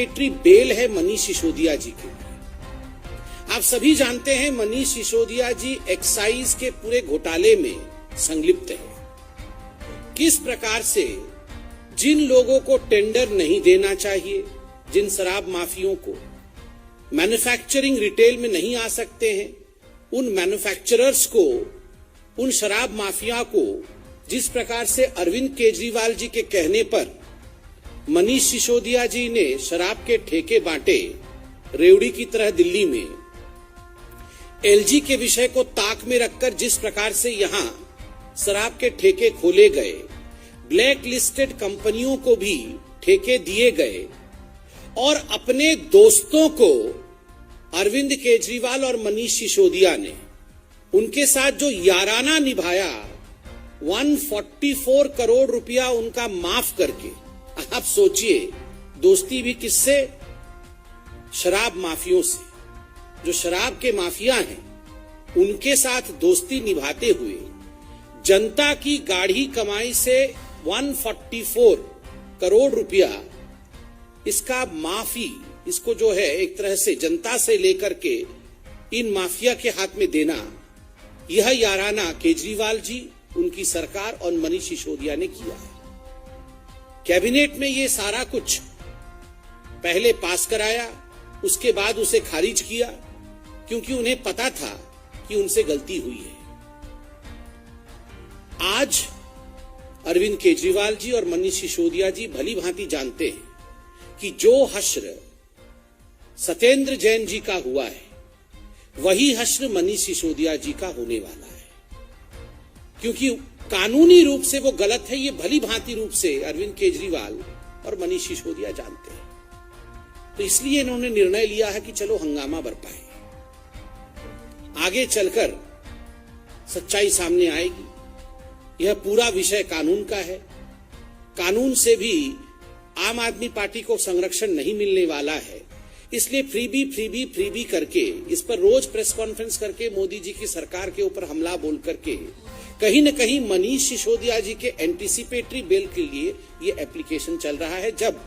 Anticipatory bail है मनीष सिसोदिया जी के लिए। आप सभी जानते हैं मनीष सिसोदिया जी एक्साइज के पूरे घोटाले में संलिप्त हैं। किस प्रकार से जिन लोगों को टेंडर नहीं देना चाहिए, जिन शराब माफियों को मैन्युफैक्चरिंग रिटेल में नहीं आ सकते हैं, उन मैन्युफैक्चरर्स को, उन शराब माफिया को जिस प्रकार से अरविंद केजरीवाल जी के कहने पर मनीष सिसोदिया जी ने शराब के ठेके बांटे रेवड़ी की तरह दिल्ली में, एलजी के विषय को ताक में रखकर जिस प्रकार से यहां शराब के ठेके खोले गए, ब्लैक लिस्टेड कंपनियों को भी ठेके दिए गए और अपने दोस्तों को अरविंद केजरीवाल और मनीष सिसोदिया ने उनके साथ जो याराना निभाया, 144 करोड़ रुपया उनका माफ करके, आप सोचिए दोस्ती भी किससे? शराब माफियों से। जो शराब के माफिया हैं उनके साथ दोस्ती निभाते हुए जनता की गाढ़ी कमाई से 144 करोड़ रुपया इसका माफी, इसको जो है एक तरह से जनता से लेकर के इन माफिया के हाथ में देना, यह याराना केजरीवाल जी, उनकी सरकार और मनीष सिसोदिया ने किया है। कैबिनेट में ये सारा कुछ पहले पास कराया, उसके बाद उसे खारिज किया, क्योंकि उन्हें पता था कि उनसे गलती हुई है। आज अरविंद केजरीवाल जी और मनीष सिसोदिया जी भली भांति जानते हैं कि जो हश्र सत्येंद्र जैन जी का हुआ है, वही हश्र मनीष सिसोदिया जी का होने वाला है। क्योंकि कानूनी रूप से वो गलत है, ये भली भांति रूप से अरविंद केजरीवाल और मनीष सिसोदिया जानते हैं। तो इसलिए इन्होंने निर्णय लिया है कि चलो हंगामा बरपाए, आगे चलकर सच्चाई सामने आएगी। यह पूरा विषय कानून का है। कानून से भी आम आदमी पार्टी को संरक्षण नहीं मिलने वाला है। इसलिए फ्रीबी करके, इस पर रोज प्रेस कॉन्फ्रेंस करके मोदी जी की सरकार के ऊपर हमला बोल करके कहीं न कहीं मनीष सिसोदिया जी के एंटीसिपेटरी बेल के लिए ये एप्लीकेशन चल रहा है। जब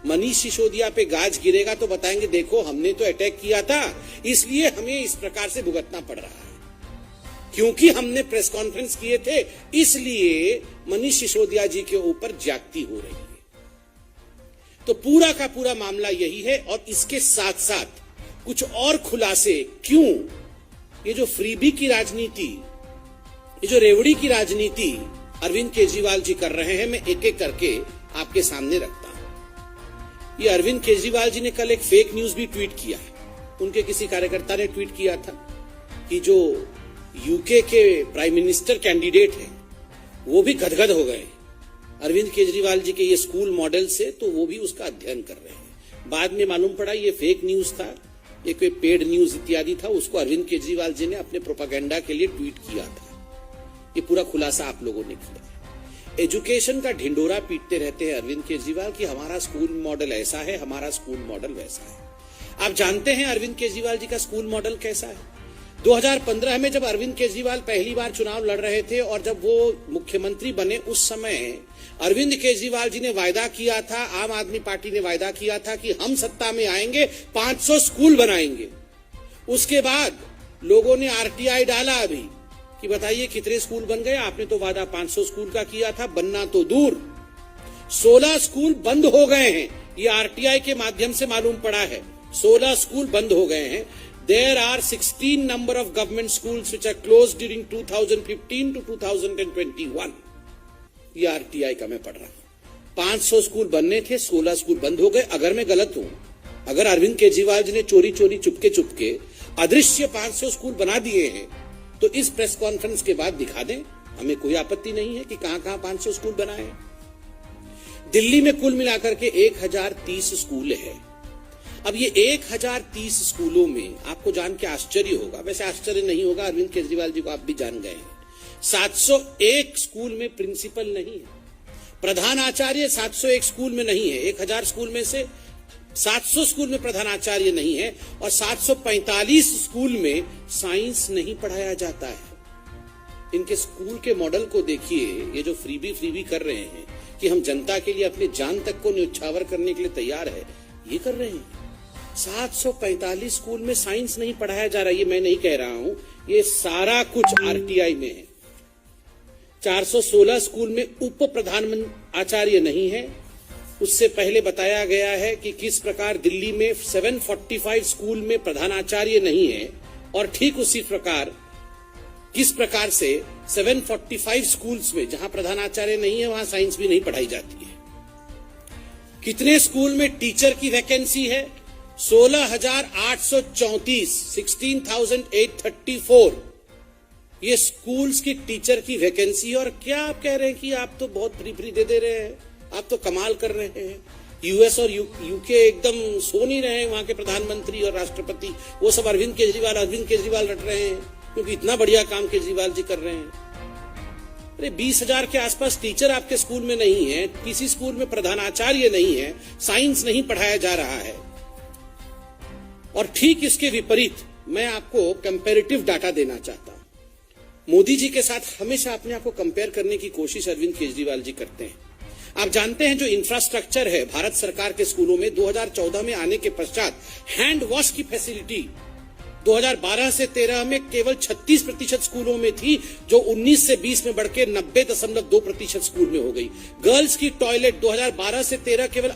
मनीष सिसोदिया पे गाज गिरेगा तो बताएंगे देखो हमने तो अटैक किया था, इसलिए हमें इस प्रकार से भुगतना पड़ रहा है, क्योंकि हमने प्रेस कॉन्फ्रेंस किए थे, इसलिए मनीष सिसोदिया जी के ऊपर ज्यादती हो रही है। तो पूरा का पूरा मामला यही है। और इसके साथ साथ कुछ और खुलासे, क्यों ये जो फ्रीबी की राजनीति, ये जो रेवड़ी की राजनीति अरविंद केजरीवाल जी कर रहे हैं, मैं एक एक करके आपके सामने रखता हूं। ये अरविंद केजरीवाल जी ने कल एक फेक न्यूज भी ट्वीट किया है। उनके किसी कार्यकर्ता ने ट्वीट किया था कि जो यूके के प्राइम मिनिस्टर कैंडिडेट हैं वो भी गदगद हो गए अरविंद केजरीवाल जी के ये स्कूल मॉडल से, तो वो भी उसका अध्ययन कर रहे हैं। बाद में मालूम पड़ा ये फेक न्यूज था, ये कोई पेड न्यूज इत्यादि था, उसको अरविंद केजरीवाल जी ने अपने प्रोपागेंडा के लिए ट्वीट किया था। ये पूरा खुलासा आप लोगों ने किया। एजुकेशन का ढिंडोरा पीटते रहते हैं अरविंद केजरीवाल कि हमारा स्कूल मॉडल ऐसा है, हमारा स्कूल मॉडल वैसा है। आप जानते हैं अरविंद केजरीवाल जी का स्कूल मॉडल कैसा है? 2015 में जब अरविंद केजरीवाल पहली बार चुनाव लड़ रहे थे और जब वो मुख्यमंत्री बने, उस समय अरविंद केजरीवाल जी ने वायदा किया था, आम आदमी पार्टी ने वायदा किया था कि हम सत्ता में आएंगे, 500 स्कूल बनाएंगे। उसके बाद लोगों ने आरटीआई डाला अभी कि बताइए कितने स्कूल बन गए? आपने तो वादा 500 स्कूल का किया था, बनना तो दूर 16 स्कूल बंद हो गए हैं। ये आरटीआई के माध्यम से मालूम पड़ा है, 16 स्कूल बंद हो गए हैं। There are 16 number of government schools which are closed during 2015 to 2021. ये आरटीआई का मैं पढ़ रहा हूं। 500 स्कूल बनने थे, 16 स्कूल बंद हो गए। अगर मैं गलत हूं, अगर अरविंद केजरीवाल जी ने चोरी चुपके अदृश्य 500 स्कूल बना दिए हैं, तो इस प्रेस कॉन्फ्रेंस के बाद दिखा दें, हमें कोई आपत्ति नहीं है कि कहां 500 स्कूल बनाए हैं। दिल्ली में कुल मिलाकर के 1030 स्कूल है। अब ये 1030 स्कूलों में आपको जान के आश्चर्य होगा, वैसे आश्चर्य नहीं होगा, अरविंद केजरीवाल जी को आप भी जान गए हैं, 701 स्कूल में प्रिंसिपल नहीं है, प्रधानाचार्य 701 स्कूल में नहीं है। 1000 स्कूल में से 700 स्कूल में प्रधानाचार्य नहीं है और 745 स्कूल में साइंस नहीं पढ़ाया जाता है। इनके स्कूल के मॉडल को देखिए, ये जो फ्रीबी कर रहे हैं कि हम जनता के लिए अपनी जान तक को न्यौछावर करने के लिए तैयार है, ये कर रहे हैं। 745 स्कूल में साइंस नहीं पढ़ाया जा रहा, ये मैं नहीं कह रहा हूं, ये सारा कुछ आरटीआई में है। 416 स्कूल में उप प्रधान आचार्य नहीं है। उससे पहले बताया गया है कि किस प्रकार दिल्ली में 745 स्कूल में प्रधानाचार्य नहीं है, और ठीक उसी प्रकार किस प्रकार से 745 स्कूल्स में जहां प्रधानाचार्य नहीं है वहां साइंस भी नहीं पढ़ाई जाती है। कितने स्कूल में टीचर की वैकेंसी है? 16,834, 16,834 ये स्कूल्स की टीचर की वैकेंसी। और क्या आप कह रहे हैं कि आप तो बहुत फ्री दे रहे हैं, आप तो कमाल कर रहे हैं। यूएस और यूके एकदम सो नहीं रहे हैं, वहां के प्रधानमंत्री और राष्ट्रपति, वो सब अरविंद केजरीवाल रट रहे हैं, क्योंकि इतना बढ़िया काम केजरीवाल जी कर रहे हैं। अरे 20,000 के आसपास टीचर आपके स्कूल में नहीं है, किसी स्कूल में प्रधानाचार्य नहीं है, साइंस नहीं पढ़ाया जा रहा है। और ठीक इसके विपरीत मैं आपको कंपैरेटिव डाटा देना चाहता हूं। मोदी जी के साथ हमेशा अपने आप को कंपेयर करने की कोशिश अरविंद केजरीवाल जी करते हैं। आप जानते हैं जो इंफ्रास्ट्रक्चर है भारत सरकार के स्कूलों में, 2014 में आने के पश्चात हैंड वॉश की फैसिलिटी 2012 से 13 में केवल 36% स्कूलों में थी, जो 19 से 20 में बढ़ के 90.2% स्कूल में हो गई। गर्ल्स की टॉयलेट 2012 से 13 केवल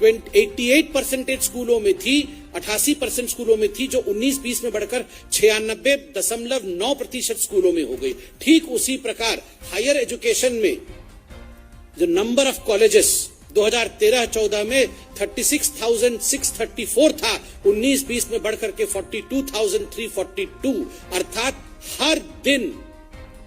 88% स्कूलों में थी, 88% स्कूलों में थी, जो 19-20 में बढ़कर 96.9% स्कूलों में हो गई। ठीक उसी प्रकार हायर एजुकेशन में जो नंबर ऑफ कॉलेजेस 2013-14 में 36,634 था, 19-20 में बढ़कर के 42,342, अर्थात हर दिन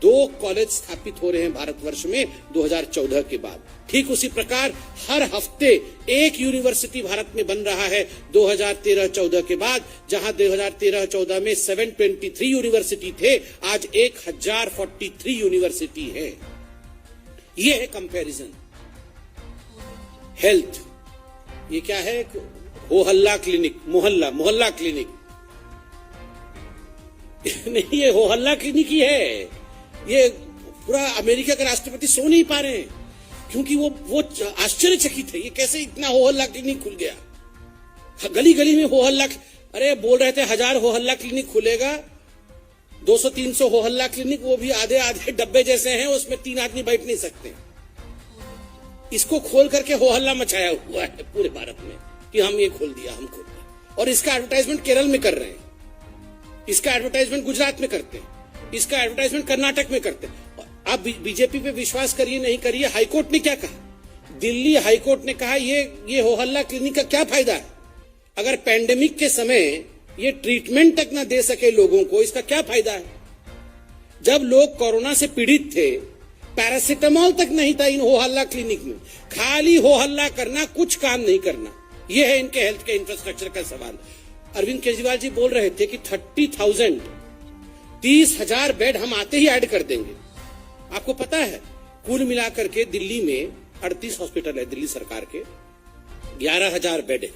2 कॉलेज स्थापित हो रहे हैं भारतवर्ष में 2014 के बाद। ठीक उसी प्रकार हर हफ्ते एक यूनिवर्सिटी भारत में बन रहा है 2013-14 के बाद। जहां 2013-14 में 723 यूनिवर्सिटी थे, आज 1043 यूनिवर्सिटी है। ये है कंपैरिजन। हेल्थ, ये क्या है? हो हल्ला क्लिनिक, मोहल्ला क्लिनिक नहीं, ये हो हल्ला क्लिनिक ही है। ये पूरा अमेरिका के राष्ट्रपति सो नहीं पा रहे हैं, क्योंकि वो आश्चर्यचकित है, ये कैसे इतना हो हल्ला क्लिनिक खुल गया। गली गली में हो हल्ला, अरे बोल रहे थे 1000 हो हल्ला क्लिनिक खुलेगा, 200-300 हो हल्ला क्लिनिक, वो भी आधे आधे डब्बे जैसे हैं, उसमें 3 आदमी बैठ नहीं सकते। इसको खोल करके हो हल्ला मचाया हुआ है पूरे भारत में कि हम ये खोल दिया, हम खोल दिया। और इसका एडवर्टाइजमेंट केरल में कर रहे हैं, इसका एडवर्टाइजमेंट गुजरात में करते हैं, इसका एडवर्टाइजमेंट कर्नाटक में करते हैं। आप बीजेपी पे विश्वास करिए नहीं करिए, हाईकोर्ट ने क्या कहा? दिल्ली हाईकोर्ट ने कहा ये हो हल्ला क्लिनिक का क्या फायदा है? अगर पैंडेमिक के समय ये ट्रीटमेंट तक ना दे सके लोगों को, इसका क्या फायदा है? जब लोग कोरोना से पीड़ित थे, पैरासिटामोल तक नहीं था इन हो हल्ला क्लिनिक में। खाली हो हल्ला करना, कुछ काम नहीं करना, यह है इनके हेल्थ के इंफ्रास्ट्रक्चर का सवाल। अरविंद केजरीवाल जी बोल रहे थे कि 30,000 बेड हम आते ही ऐड कर देंगे। आपको पता है कुल मिलाकर के दिल्ली में 38 हॉस्पिटल है, दिल्ली सरकार के 11,000 बेड है।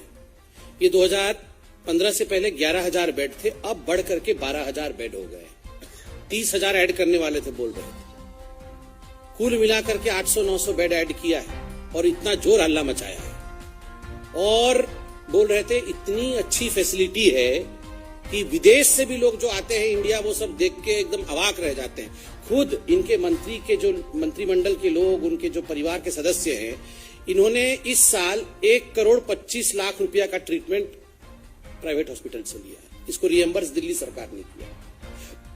ये 2015 से पहले 11,000 बेड थे, अब बढ़ करके 12,000 बेड हो गए। 30,000 ऐड करने वाले थे, बोल रहे थे। कुल मिलाकर के 800-900 बेड ऐड किया है और इतना जोर हल्ला मचाया है। और बोल रहे थे इतनी अच्छी फैसिलिटी है कि विदेश से भी लोग जो आते हैं इंडिया, वो सब देख के एकदम अवाक रह जाते हैं। खुद इनके मंत्री के जो मंत्रिमंडल के लोग, उनके जो परिवार के सदस्य हैं, इन्होंने इस साल 1,25,00,000 रुपया का ट्रीटमेंट प्राइवेट हॉस्पिटल से लिया है। इसको रिएम्बर्स दिल्ली सरकार ने किया।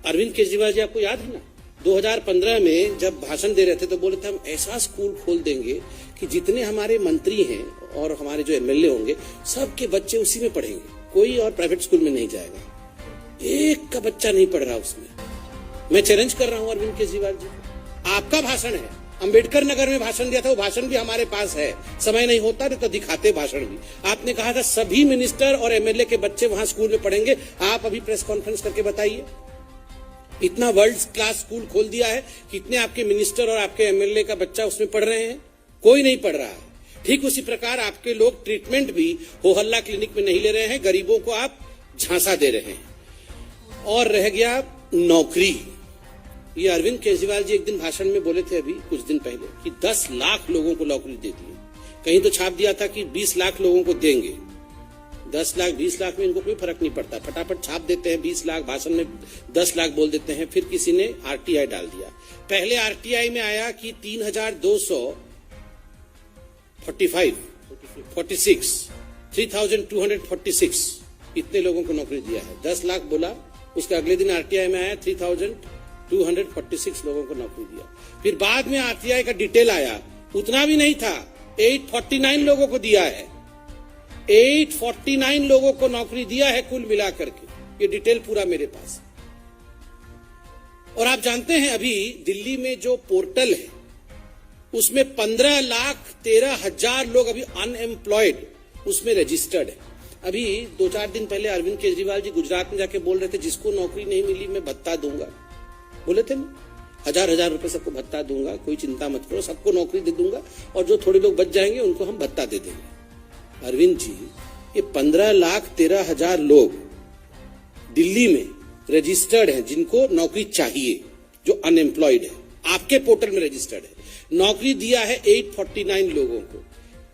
अरविंद केजरीवाल जी, आपको याद है ना, 2015 में जब भाषण दे रहे थे तो बोले थे हम ऐसा स्कूल खोल देंगे कि जितने हमारे मंत्री हैं और हमारे जो एमएलए होंगे, सबके बच्चे उसी में पढ़ेंगे, कोई और प्राइवेट स्कूल में नहीं जाएगा। एक का बच्चा नहीं पढ़ रहा उसमें। मैं चैलेंज कर रहा हूं अरविंद केजरीवाल जी को, आपका भाषण है, अंबेडकर नगर में भाषण दिया था, वो भाषण भी हमारे पास है, समय नहीं होता तो दिखाते भाषण भी। आपने कहा था सभी मिनिस्टर और एमएलए के बच्चे वहां स्कूल में पढ़ेंगे। आप अभी प्रेस कॉन्फ्रेंस करके बताइए, इतना वर्ल्ड क्लास स्कूल खोल दिया है, कितने आपके मिनिस्टर और आपके एमएलए का बच्चा उसमें पढ़ रहे हैं? कोई नहीं पढ़ रहा है। ठीक उसी प्रकार आपके लोग ट्रीटमेंट भी हो हल्ला क्लिनिक में नहीं ले रहे हैं, गरीबों को आप झांसा दे रहे हैं। और रह गया नौकरी, ये अरविंद केजरीवाल जी एक दिन भाषण में बोले थे अभी कुछ दिन पहले कि 10 लाख लोगों को नौकरी दे दी। कहीं तो छाप दिया था कि 20 लाख लोगों को देंगे, 10 लाख 20 लाख में इनको कोई फर्क नहीं पड़ता, फटाफट छाप देते हैं 20 लाख, भाषण में 10 लाख बोल देते हैं। फिर किसी ने आरटीआई डाल दिया। पहले आरटीआई में आया कि 3,246 इतने लोगों को नौकरी दिया है। 10 लाख बोला, उसके अगले दिन आरटीआई में आया 3,246 लोगों को नौकरी दिया। फिर बाद में आरटीआई का डिटेल आया, उतना भी नहीं था, 849 लोगों को दिया है। 849 लोगों को नौकरी दिया है कुल मिलाकर के। ये डिटेल पूरा मेरे पास। और आप जानते हैं अभी दिल्ली में जो पोर्टल है उसमें 15,13,000 लोग अभी अनएम्प्लॉयड उसमें रजिस्टर्ड है। अभी 2-4 दिन पहले अरविंद केजरीवाल जी गुजरात में जाके बोल रहे थे, जिसको नौकरी नहीं मिली मैं भत्ता दूंगा, बोले थे ना, 1000 रुपए सबको भत्ता दूंगा, कोई चिंता मत करो, सबको नौकरी दे दूंगा और जो थोड़े लोग बच जाएंगे उनको हम भत्ता दे देंगे। अरविंद जी, ये 15,13,000 लोग दिल्ली में रजिस्टर्ड हैं जिनको नौकरी चाहिए, जो अनएम्प्लॉयड है, आपके पोर्टल में रजिस्टर्ड है। नौकरी दिया है 849 लोगों को।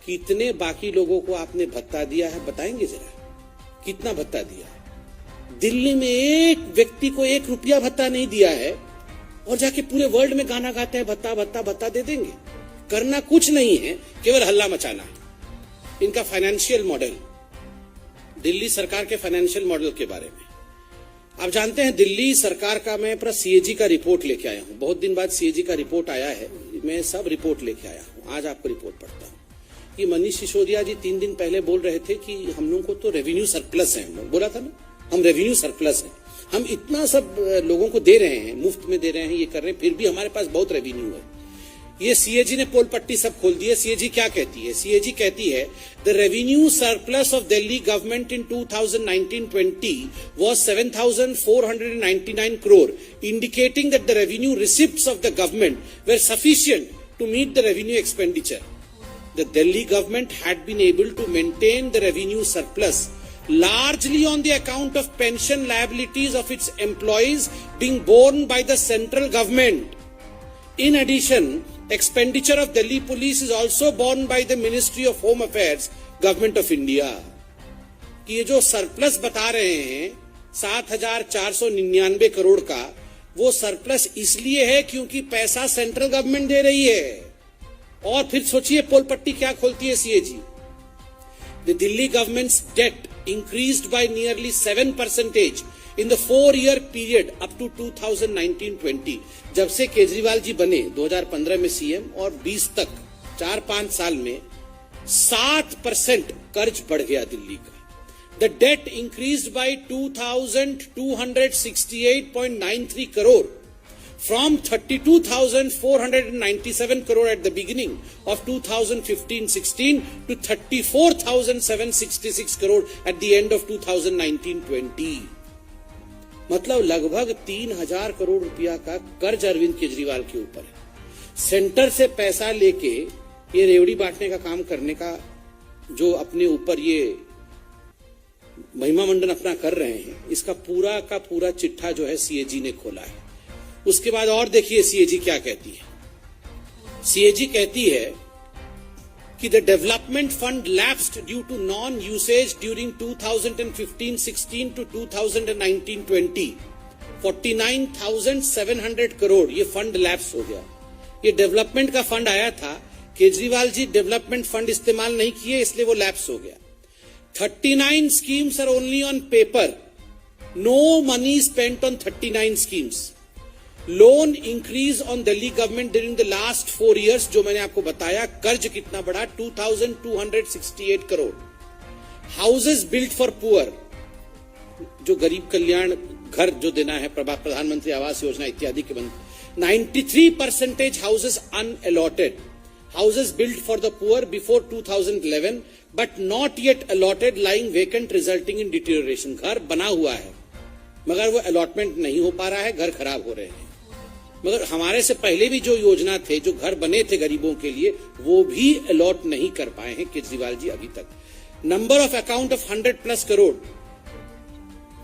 कितने बाकी लोगों को आपने भत्ता दिया है बताएंगे जरा, कितना भत्ता दिया है? दिल्ली में एक व्यक्ति को 1 रुपया भत्ता नहीं दिया है और जाके पूरे वर्ल्ड में गाना गाते हैं भत्ता भत्ता भत्ता दे देंगे। करना कुछ नहीं है, केवल हल्ला मचाना है। इनका फाइनेंशियल मॉडल, दिल्ली सरकार के फाइनेंशियल मॉडल के बारे में आप जानते हैं। दिल्ली सरकार का मैं पूरा सीएजी का रिपोर्ट लेके आया हूं। बहुत दिन बाद सीएजी का रिपोर्ट आया है, मैं सब रिपोर्ट लेके आया हूं। आज आपको रिपोर्ट पढ़ता हूं। ये मनीष सिसोदिया जी 3 दिन पहले बोल रहे थे कि हम लोगों को तो रेवेन्यू सरप्लस है। हम लोग बोला था ना, हम रेवेन्यू सरप्लस है, हम इतना सब लोगों को दे रहे हैं, मुफ्त में दे रहे हैं, ये कर रहे हैं, फिर भी हमारे पास बहुत रेवेन्यू है। ये सीएजी ने पोल पट्टी सब खोल दी है। सीएजी क्या कहती है? सीएजी कहती है the revenue surplus of Delhi government in 2019-20 was 7,499 crore, indicating that the revenue receipts of the government were sufficient to meet the revenue expenditure. The Delhi government had been able to maintain the revenue surplus largely on the account of pension liabilities of its employees being borne by the central government. In addition, expenditure of Delhi police is also borne by the Ministry of Home Affairs, Government of India. कि ये जो surplus बता रहे हैं 7,499 करोड़ का, वो surplus इसलिए है क्योंकि पैसा सेंट्रल गवर्नमेंट दे रही है। और फिर सोचिए पोल पट्टी क्या खोलती है CAG. The Delhi government's debt increased by nearly 7% in the 4-year period up to 2019-20. जब से केजरीवाल जी बने 2015 में सीएम और 20 तक 4-5 साल में 7% कर्ज बढ़ गया दिल्ली का। The debt increased by 2,268.93 crore from 32,497 crore at the beginning of 2015-16 to 34,766 crore at the end of 2019-20. मतलब लगभग 3,000 करोड़ रुपया का कर्ज अरविंद केजरीवाल के ऊपर है। सेंटर से पैसा लेके ये रेवड़ी बांटने का काम करने का जो अपने ऊपर ये महिमा मंडन अपना कर रहे हैं, इसका पूरा का पूरा चिट्ठा जो है सीएजी ने खोला है। उसके बाद और देखिए सीएजी क्या कहती है। सीएजी कहती है कि the development fund lapsed due to non usage during 2015-16 to 2019-20 49,700 crore ये फंड लैप्स हो गया। ये डेवलपमेंट का फंड आया था, केजरीवाल जी डेवलपमेंट फंड इस्तेमाल नहीं किए इसलिए वो लैप्स हो गया। 39 schemes are only on paper. No money spent on 39 schemes. Loan increase on Delhi government during the last 4 years, जो मैंने आपको बताया, कर्ज कितना बढ़ा 2,268 crore. Houses built for poor, जो गरीब कल्याण घर जो देना है प्रधानमंत्री आवास योजना इत्यादि के बंद, 93% houses unallotted. Houses built for the poor before 2011 but not yet allotted, lying vacant resulting in deterioration. घर बना हुआ है मगर वो अलॉटमेंट नहीं हो पा रहा है, घर खराब हो रहे हैं। मगर हमारे से पहले भी जो योजना थे, जो घर बने थे गरीबों के लिए, वो भी अलॉट नहीं कर पाए हैं केजरीवाल जी अभी तक। Number of account of 100+ crore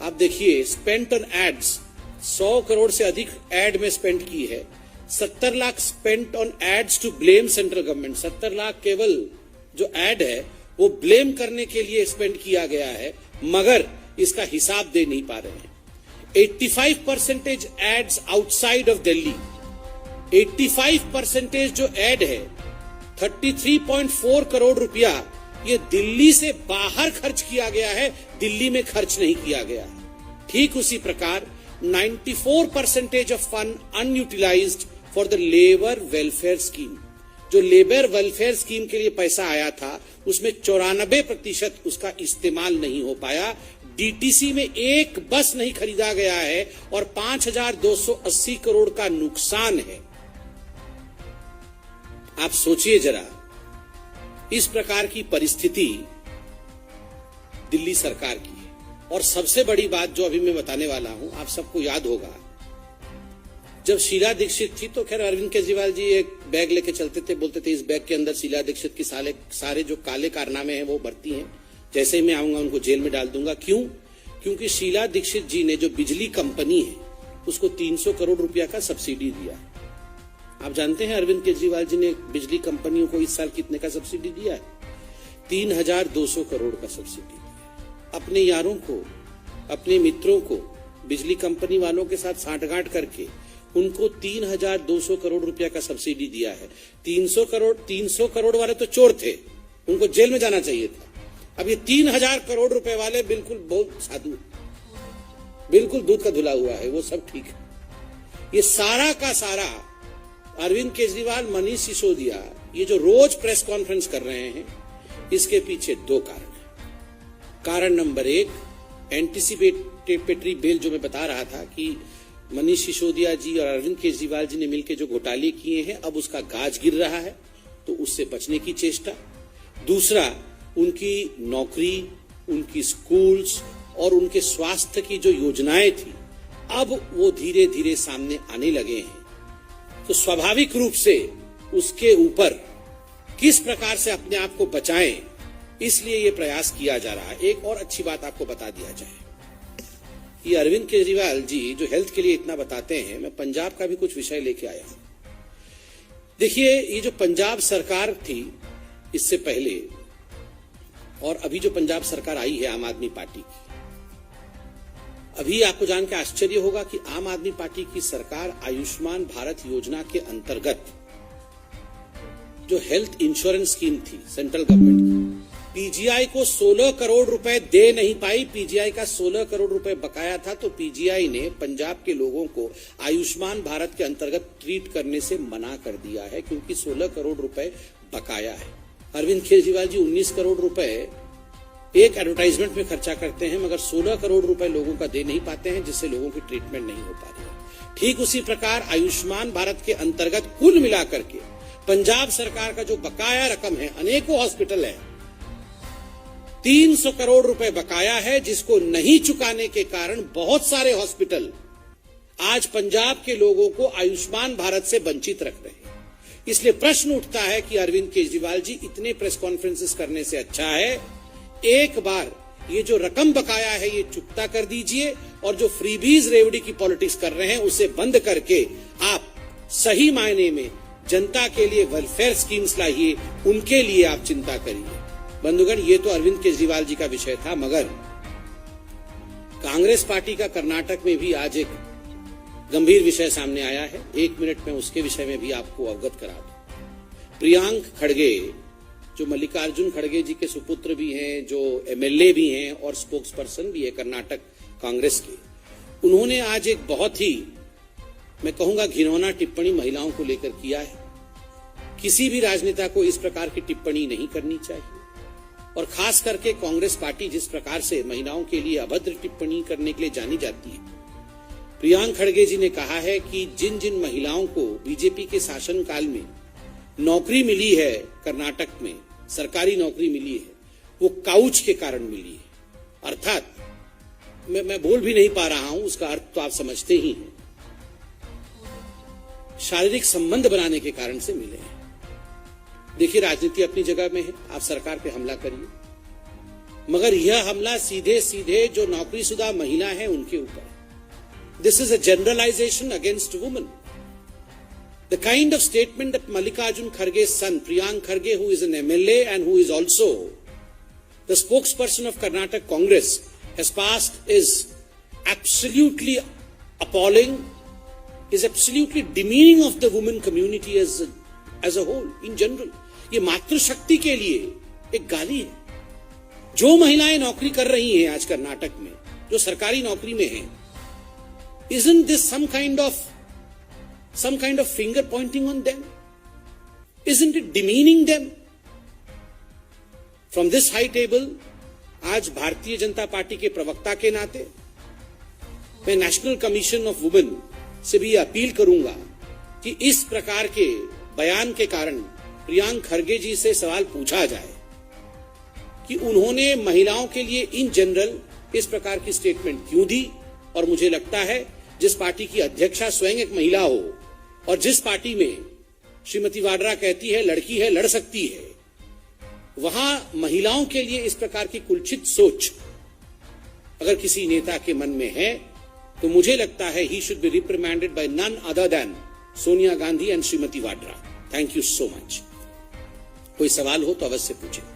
आप देखिए। स्पेंट ऑन एड्स 100 करोड़ से अधिक एड में स्पेंड की है। 70 lakh spent on ads to blame central government. 70 lakh केवल जो एड है वो ब्लेम करने के लिए स्पेंड किया गया है, मगर इसका हिसाब दे नहीं पा रहे हैं। 85% एड्स आउटसाइड ऑफ दिल्ली, 85% जो एड है 33.4 करोड़ रुपया ये दिल्ली से बाहर खर्च किया गया है, दिल्ली में खर्च नहीं किया गया है। ठीक उसी प्रकार 94% of fund unutilised for the labour welfare scheme, जो लेबर वेलफेयर स्कीम के लिए पैसा आया था उसमें 94% उसका इस्तेमाल नहीं हो पाया। डीटीसी में एक बस नहीं खरीदा गया है और 5,280 करोड़ का नुकसान है। आप सोचिए जरा, इस प्रकार की परिस्थिति दिल्ली सरकार की है। और सबसे बड़ी बात जो अभी मैं बताने वाला हूं, आप सबको याद होगा, जब शीला दीक्षित थी तो खैर अरविंद केजरीवाल जी एक बैग लेके चलते थे, बोलते थे इस बैग के अंदर शीला दीक्षित की सारे जो काले कारनामे हैं वो भर्ती हैं, जैसे ही मैं आऊंगा उनको जेल में डाल दूंगा। क्यों? क्योंकि शीला दीक्षित जी ने जो बिजली कंपनी है उसको 300 करोड़ रुपया का सब्सिडी दिया। आप जानते हैं अरविंद केजरीवाल जी ने बिजली कंपनियों को इस साल कितने का सब्सिडी दिया है? 3,200 करोड़ का सब्सिडी दिया। अपने यारों को, अपने मित्रों को बिजली कंपनी वालों के साथ सांठगांठ करके उनको 3,200 करोड़ रुपया का सब्सिडी दिया है। 300 करोड़ वाले तो चोर थे, उनको जेल में जाना चाहिए था। अब ये 3,000 करोड़ रुपए वाले बिल्कुल बहुत साधु, बिल्कुल दूध का धुला हुआ है, वो सब ठीक है। ये सारा का सारा अरविंद केजरीवाल, मनीष सिसोदिया ये जो रोज प्रेस कॉन्फ्रेंस कर रहे हैं, इसके पीछे दो कारण है। कारण नंबर 1, एंटीसिपेटरी बेल, जो मैं बता रहा था कि मनीष सिसोदिया जी और अरविंद केजरीवाल जी ने मिलकर जो घोटाले किए हैं, अब उसका गाज गिर रहा है, तो उससे बचने की चेष्टा। दूसरा, उनकी नौकरी, उनकी स्कूल्स और उनके स्वास्थ्य की जो योजनाएं थी, अब वो धीरे धीरे सामने आने लगे हैं, तो स्वाभाविक रूप से उसके ऊपर किस प्रकार से अपने आप को बचाएं, इसलिए ये प्रयास किया जा रहा है। एक और अच्छी बात आपको बता दिया जाए, ये अरविंद केजरीवाल जी जो हेल्थ के लिए इतना बताते हैं, मैं पंजाब का भी कुछ विषय लेके आया हूं। देखिए, ये जो पंजाब सरकार थी इससे पहले और अभी जो पंजाब सरकार आई है आम आदमी पार्टी की, अभी आपको जान के आश्चर्य होगा कि आम आदमी पार्टी की सरकार आयुष्मान भारत योजना के अंतर्गत जो हेल्थ इंश्योरेंस स्कीम थी सेंट्रल गवर्नमेंट की, पीजीआई को 16 करोड़ रुपए दे नहीं पाई। पीजीआई का 16 करोड़ रुपए बकाया था, तो पीजीआई ने पंजाब के लोगों को आयुष्मान भारत के अंतर्गत ट्रीट करने से मना कर दिया है, क्योंकि 16 करोड़ रुपए बकाया है। अरविंद केजरीवाल जी 19 करोड़ रुपए एक एडवर्टाइजमेंट में खर्चा करते हैं, मगर 16 करोड़ रुपए लोगों का दे नहीं पाते हैं, जिससे लोगों की ट्रीटमेंट नहीं हो पा रही है। ठीक उसी प्रकार आयुष्मान भारत के अंतर्गत कुल मिलाकर के पंजाब सरकार का जो बकाया रकम है, अनेकों हॉस्पिटल है, 300 करोड़ रुपए बकाया है, जिसको नहीं चुकाने के कारण बहुत सारे हॉस्पिटल आज पंजाब के लोगों को आयुष्मान भारत से वंचित रख रहे हैं। इसलिए प्रश्न उठता है कि अरविंद केजरीवाल जी इतने प्रेस कॉन्फ्रेंसेस करने से अच्छा है एक बार ये जो रकम बकाया है ये चुकता कर दीजिए, और जो फ्रीबीज रेवड़ी की पॉलिटिक्स कर रहे हैं उसे बंद करके आप सही मायने में जनता के लिए वेलफेयर स्कीम्स लाइए, उनके लिए आप चिंता करिए। बंधुगण, ये तो अरविंद केजरीवाल जी का विषय था, मगर कांग्रेस पार्टी का कर्नाटक में भी आज एक गंभीर विषय सामने आया है। 1 मिनट में उसके विषय में भी आपको अवगत करा दूं। प्रियांक खड़गे, जो मल्लिकार्जुन खड़गे जी के सुपुत्र भी हैं, जो एमएलए भी हैं और स्पोक्स पर्सन भी है कर्नाटक कांग्रेस के, उन्होंने आज एक बहुत ही, मैं कहूंगा, घिनौना टिप्पणी महिलाओं को लेकर किया है। किसी भी राजनेता को इस प्रकार की टिप्पणी नहीं करनी चाहिए, और खास करके कांग्रेस पार्टी जिस प्रकार से महिलाओं के लिए अभद्र टिप्पणी करने के लिए जानी जाती है। प्रियांक खड़गे जी ने कहा है कि जिन जिन महिलाओं को बीजेपी के शासनकाल में नौकरी मिली है, कर्नाटक में सरकारी नौकरी मिली है, वो काउच के कारण मिली है। अर्थात मैं बोल भी नहीं पा रहा हूं, उसका अर्थ तो आप समझते ही हैं, शारीरिक संबंध बनाने के कारण से मिले हैं। देखिए, राजनीति अपनी जगह में है, आप सरकार पे हमला करिए, मगर यह हमला सीधे सीधे जो नौकरीशुदा महिला है उनके ऊपर। This is a generalization against women. The kind of statement that Mallikarjun Kharge's son, Priyank Kharge, who is an MLA and who is also the spokesperson of Karnataka Congress has passed is absolutely appalling, is absolutely demeaning of the women community as a whole, in general. ये मातृशक्ति के लिए एक गाली है. जो महिलाएं नौकरी कर रही हैं आज कर्नाटक में, जो सरकारी नौकरी में हैं, isn't this some kind of finger pointing on them? Isn't it demeaning them? From this high table, आज भारतीय जनता पार्टी के प्रवक्ता के नाते मैं नेशनल कमीशन ऑफ वुमेन से भी अपील करूंगा कि इस प्रकार के बयान के कारण प्रियांक खरगे जी से सवाल पूछा जाए कि उन्होंने महिलाओं के लिए इन जनरल इस प्रकार की स्टेटमेंट क्यों दी. और मुझे लगता है जिस पार्टी की अध्यक्षा स्वयं एक महिला हो और जिस पार्टी में श्रीमती वाड्रा कहती है लड़की है लड़ सकती है, वहां महिलाओं के लिए इस प्रकार की कुलचित सोच अगर किसी नेता के मन में है तो मुझे लगता है he should be reprimanded by none other than Sonia Gandhi and Shrimati Vadra. Thank you so much. कोई सवाल हो तो अवश्य पूछे.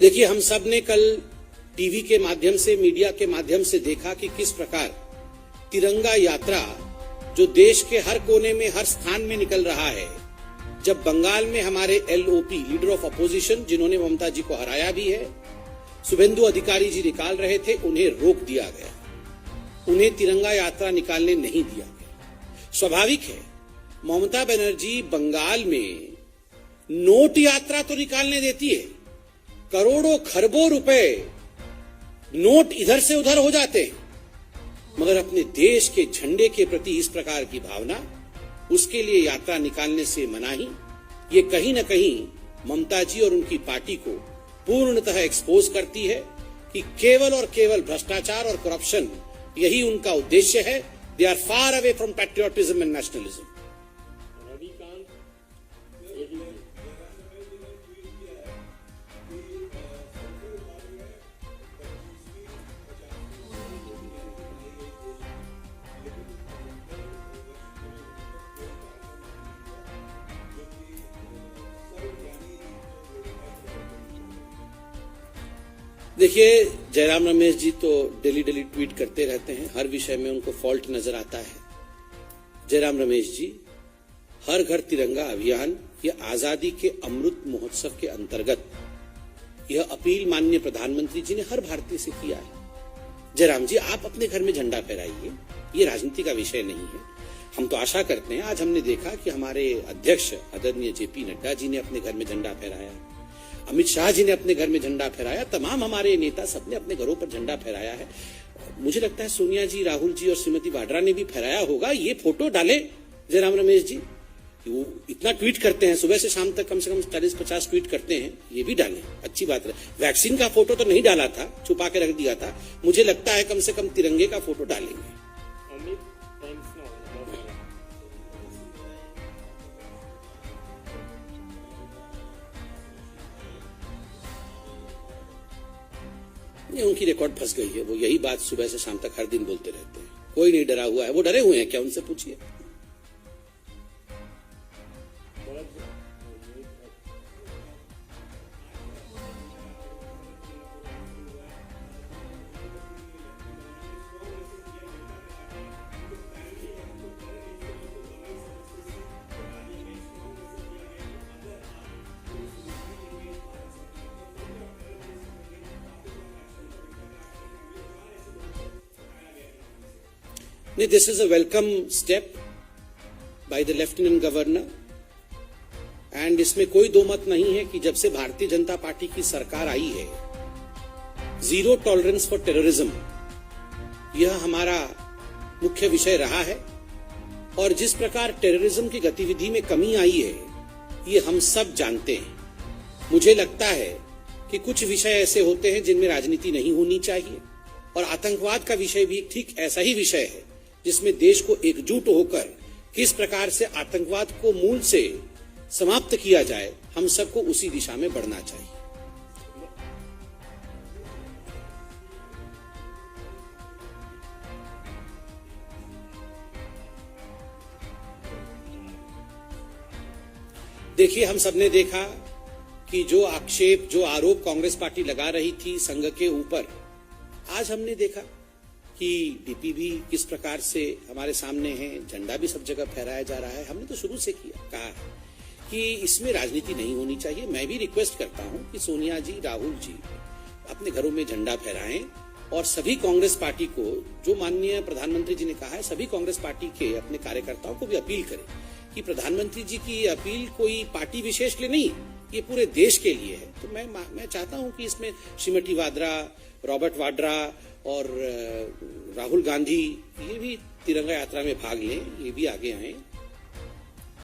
देखिए, हम सब ने कल टीवी के माध्यम से, मीडिया के माध्यम से देखा कि किस प्रकार तिरंगा यात्रा जो देश के हर कोने में, हर स्थान में निकल रहा है. जब बंगाल में हमारे एलओपी, लीडर ऑफ अपोजिशन, जिन्होंने ममता जी को हराया भी है, शुभेंदु अधिकारी जी निकाल रहे थे, उन्हें रोक दिया गया. उन्हें तिरंगा यात्रा निकालने नहीं दिया गया. स्वाभाविक है, ममता बनर्जी बंगाल में नोट यात्रा तो निकालने देती है, करोड़ों खरबों रुपए नोट इधर से उधर हो जाते हैं, मगर अपने देश के झंडे के प्रति इस प्रकार की भावना, उसके लिए यात्रा निकालने से मनाही, ये कहीं न कहीं ममता जी और उनकी पार्टी को पूर्णतः एक्सपोज करती है कि केवल और केवल भ्रष्टाचार और करप्शन यही उनका उद्देश्य है. They are far away from patriotism and nationalism. देखिए, जयराम रमेश जी तो डेली ट्वीट करते रहते हैं, हर विषय में उनको फॉल्ट नजर आता है. जयराम रमेश जी, हर घर तिरंगा अभियान या आजादी के अमृत महोत्सव के अंतर्गत यह अपील माननीय प्रधानमंत्री जी ने हर भारतीय से किया है. जयराम जी, आप अपने घर में झंडा फहराइए, ये राजनीति का विषय नहीं है. हम तो आशा करते हैं, आज हमने देखा कि हमारे अध्यक्ष आदरणीय जेपी नड्डा जी ने अपने घर में झंडा फहराया, अमित शाह जी ने अपने घर में झंडा फहराया, तमाम हमारे नेता सबने अपने घरों पर झंडा फहराया है. मुझे लगता है सोनिया जी, राहुल जी और श्रीमती वाड्रा ने भी फहराया होगा. ये फोटो डालें जयराम रमेश जी, वो इतना ट्वीट करते हैं, सुबह से शाम तक कम से कम 40-50 ट्वीट करते हैं, ये भी डालें, अच्छी बात है. वैक्सीन का फोटो तो नहीं डाला था, छुपा के रख दिया था. मुझे लगता है कम से कम तिरंगे का फोटो डालेंगे. उनकी रिकॉर्ड फंस गई है, वो यही बात सुबह से शाम तक हर दिन बोलते रहते हैं. कोई नहीं डरा हुआ है. वो डरे हुए हैं क्या? उनसे पूछिए. This is a welcome step by the Lieutenant Governor and इसमें कोई दो मत नहीं है कि जब से भारतीय जनता पार्टी की सरकार आई है, जीरो टॉलरेंस फॉर टेररिज्म यह हमारा मुख्य विषय रहा है. और जिस प्रकार टेररिज्म की गतिविधि में कमी आई है, ये हम सब जानते हैं. मुझे लगता है कि कुछ विषय ऐसे होते हैं जिनमें राजनीति नहीं होनी चाहिए, और आतंकवाद का विषय भी ठीक ऐसा ही विषय है जिसमें देश को एकजुट होकर किस प्रकार से आतंकवाद को मूल से समाप्त किया जाए, हम सबको उसी दिशा में बढ़ना चाहिए. देखिए, हम सबने देखा कि जो आक्षेप, जो आरोप कांग्रेस पार्टी लगा रही थी संघ के ऊपर, आज हमने देखा कि डीपी भी किस प्रकार से हमारे सामने है, झंडा भी सब जगह फहराया जा रहा है। हमने तो शुरू से कहा कि इसमें राजनीति नहीं होनी चाहिए। मैं भी रिक्वेस्ट करता हूं कि सोनिया जी, राहुल जी अपने घरों में झंडा फहराएं और सभी कांग्रेस पार्टी को, जो माननीय प्रधानमंत्री जी ने कहा है, सभी कांग्रेस पार्टी के अपने कार्यकर्ताओं को भी अपील करें कि प्रधानमंत्री जी की ये अपील कोई पार्टी विशेष के लिए नहीं, ये पूरे देश के लिए है। तो मैं चाहता हूं कि इसमें श्रीमती वाड्रा, रॉबर्ट वाड्रा और राहुल गांधी ये भी तिरंगा यात्रा में भाग लें, ये भी आगे आएं।